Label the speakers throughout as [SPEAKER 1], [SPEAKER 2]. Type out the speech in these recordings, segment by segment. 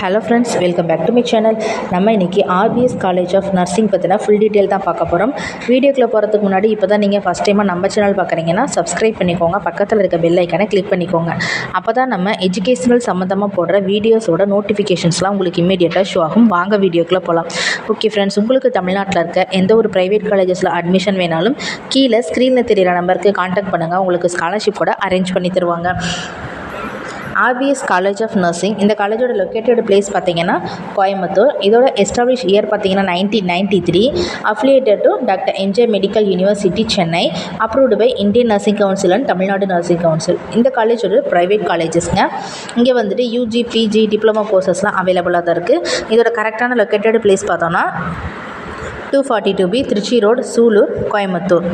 [SPEAKER 1] Hello friends, welcome back to my channel. நம்ம இன்றைக்கி RBS college of nursing பற்றின full detail தான் பார்க்க போகிறோம். வீடியோக்குள்ளே போகிறதுக்கு முன்னாடி இப்போ தான் நீங்கள் ஃபஸ்ட் டைமாக நம்ம சேனல் பார்க்குறீங்கன்னா சப்ஸ்கிரைப் பண்ணிக்கோங்க, பக்கத்தில் இருக்க பெல் ஐக்கானை கிளிக் பண்ணிக்கோங்க. அப்போ தான் நம்ம எஜுகேஷனல் சம்மந்தமாக போடுற வீடியோஸோட நோட்டிஃபிகேஷன்ஸ்லாம் உங்களுக்கு இமீடியட்டாக ஷோ ஆகும். வாங்க வீடியோக்குள்ளே போகலாம். ஓகே ஃப்ரெண்ட்ஸ், உங்களுக்கு தமிழ்நாட்டில் இருக்க எந்த ஒரு ப்ரைவேட் காலேஜஸில் அட்மிஷன் வேணாலும் கீழே ஸ்க்ரீனில் தெரிகிற நம்பருக்கு கான்டாக்ட் பண்ணுங்கள். உங்களுக்கு ஸ்காலர்ஷிப் கூட அரேஞ்ச் பண்ணி தருவாங்க. ஆர்பிஎஸ் காலேஜ் ஆஃப் நர்சிங், இந்த காலேஜோட லொக்கேட்டட் பிளேஸ் பார்த்தீங்கன்னா கோயம்புத்தூர். இதோட எஸ்டாப்ளிஷ் இயர் பார்த்தீங்கன்னா 1993. Affiliated to doctor MGR medical university Chennai. Approved by Indian nursing council and Tamil Nadu nursing council. இந்த காலேஜ் ஒரு ப்ரைவேட் காலேஜஸ்ங்க. இங்கே வந்துட்டு யூஜி, பிஜி, டிப்ளமோ கோர்சஸ்லாம் அவைலபிளாக தான் இருக்குது. இதோட கரெக்டான லொக்கேட்டட் பிளேஸ் பார்த்தோன்னா 242B Trichy road, Sulur, Coimbatore.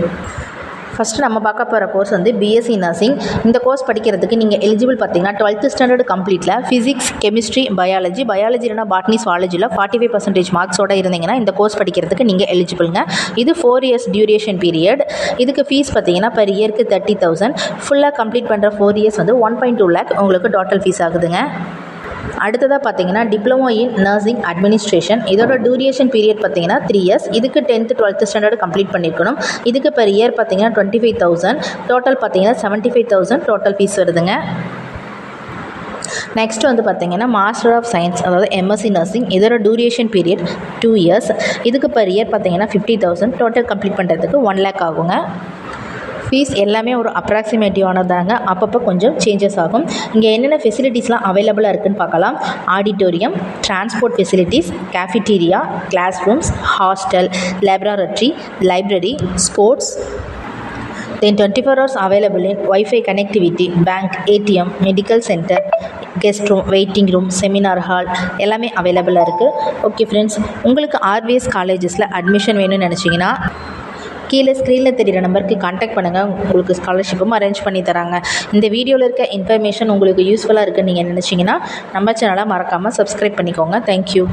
[SPEAKER 1] First நம்ம பார்க்க போகிற கோர்ஸ் வந்து பிஎஸ்சி நர்சிங். இந்த கோர்ஸ் படிக்கிறதுக்கு நீங்கள் எலிஜிபிள் பார்த்தீங்கன்னா 12th ஸ்டாண்டர்ட் கம்ப்ளீட்டில் ஃபிசிக்ஸ், கெமிஸ்ட்ரி, பயாலஜி இல்லைனா பாட்னி, சுவாலஜியில் 45% மார்க்ஸோடு இருந்தீங்கன்னா இந்த கோர்ஸ் படிக்கிறதுக்கு நீங்கள் எலிஜிபிளுங்க. இது 4 years டியூரேஷன் பீரியட். இதுக்கு ஃபீஸ் பார்த்தீங்கன்னா பெர் இயருக்கு 30,000. ஃபுல்லாக கம்ப்ளீட் பண்ணுற 4 years வந்து 1.2 lakh உங்களுக்கு டோட்டல் ஃபீஸ் ஆகுதுங்க. அடுத்ததாக பார்த்தீங்கன்னா டிப்ளமோ இன் நர்சிங் அட்மினிஸ்ட்ரேஷன். இதோட டியூரேஷன் பீரியட் பார்த்தீங்கன்னா 3 years. இதுக்கு 10th 12th ஸ்டாண்டர்ட் கம்ப்ளீட் பண்ணியிருக்கணும். இதுக்கு பெர் இயர் பார்த்தீங்கன்னா 25,000. டோட்டல் பார்த்தீங்கன்னா 75,000 டோட்டல் ஃபீஸ் வருதுங்க. நெக்ஸ்ட் வந்து பார்த்தீங்கன்னா மாஸ்டர் ஆஃப் சயின்ஸ், அதாவது எம்எஸ்சி நர்சிங். இதோட டியூரேஷன் பீரியட் 2 years. இதுக்கு பெர் இயர் பார்த்தீங்கன்னா 50,000. டோட்டல் கம்ப்ளீட் பண்ணுறதுக்கு 1 lakh ஆகுங்க. ஃபீஸ் எல்லாமே ஒரு அப்ராக்சிமேட்டிவானதாங்க, அப்பப்போ கொஞ்சம் சேஞ்சஸ் ஆகும். இங்கே என்னென்ன ஃபெசிலிட்டிஸ்லாம் அவைலபிளாக இருக்குதுன்னு பார்க்கலாம். Auditorium, transport facilities, cafeteria, class rooms, hostel, laboratory, library, sports, then 24 hours available in Wi-Fi connectivity, bank, ATM, medical center, guest room, waiting room, seminar hall எல்லாமே அவைலபிளாக இருக்குது. ஓகே ஃப்ரெண்ட்ஸ், உங்களுக்கு ஆர்பிஎஸ் காலேஜஸில் அட்மிஷன் வேணும்னு நினச்சிங்கன்னா கீழே ஸ்க்ரீனில் தெரிகிற நம்பருக்கு கான்டாக்ட் பண்ணுங்கள். உங்களுக்கு ஸ்காலர்ஷிப்பும் அரேஞ்ச் பண்ணி தராங்க. இந்த வீடியோவில் இருக்க இன்ஃபர்மேஷன் உங்களுக்கு யூஸ்ஃபுல்லாக இருக்குன்னு நீங்கள் நினச்சிங்கன்னா நம்ம சேனலை மறக்காமல் சப்ஸ்கிரைப் பண்ணிக்கோங்க. தேங்க்யூ.